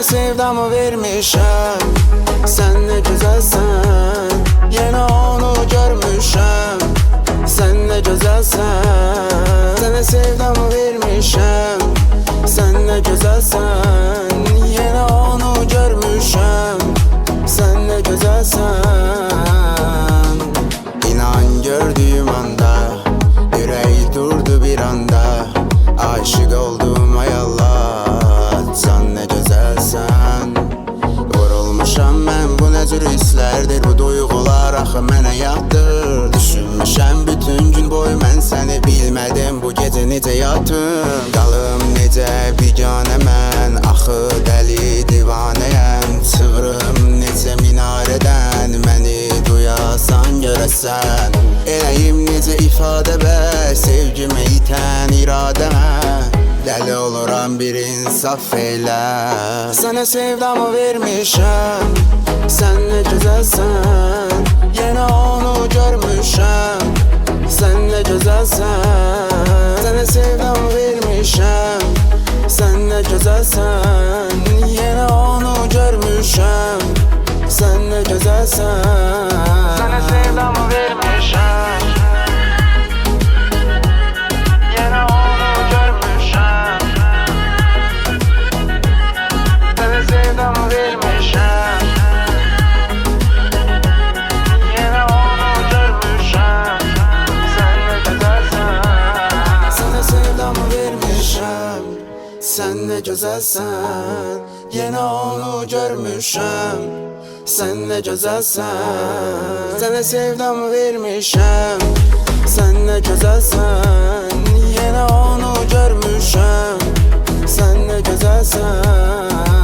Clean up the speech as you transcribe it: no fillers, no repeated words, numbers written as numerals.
sevdamı vermişəm, sen ne güzelsen. Yine onu görmüşəm, sen ne güzelsen. Sana sevdamı vermişəm, sen ne güzelsen. Yine onu görmüşəm, sen ne güzelsen. İnan gördüğüm anda yüreği durdu bir anda. Aşık oldum ay Allah, sen ne güzelsen. Vurulmuşam ben, bu ne tür hislerdir, bu duygular axı mənə yatdır. Düşünmüşəm bütün gün boyu mən səni bilmədim, bu gecə necə yatım. Qalım necə biganə mən, axı dəli divanəyəm. Çığırım necə minarədən, məni duyasan görəsən. Eləyim necə ifadə bə, sevgimi itən iradəmə. Dəli oluram bir insaf eylə. Sana sevdamı vermişəm, sen ne güzelsen. Yine onu görmüşəm, sen ne güzelsen. Sana sevdamı vermişəm, sen ne güzelsen. Yine onu görmüşəm, sen ne güzelsen. Sana sevdamı vermişəm, yine onu görmüşəm. Sana sevdamı vermişəm, yine onu görmüşəm. Sen ne güzelsen. Sana sevdamı vermişəm, sen ne güzelsen. Yine onu görmüşəm, sen ne güzelsen. Sana sevdamı vermişəm, sen ne güzelsen. Yine onu görmüşəm, sen ne güzelsen.